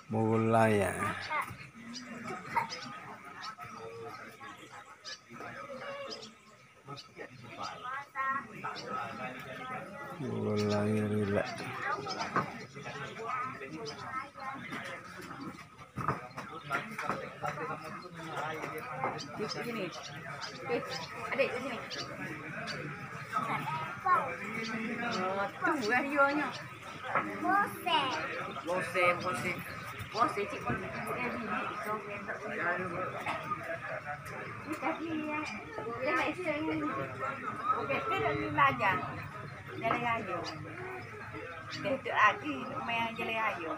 Mulai ya. Mulai relax. Sini. Adik ke sini. Tunggu ayonya. Bose. Cik pun dia biji so ni tadi ya. Dia nak isteri ni. Okey, kita ni aja. Jalan ayo. Dia tu lagi main jalan ayo.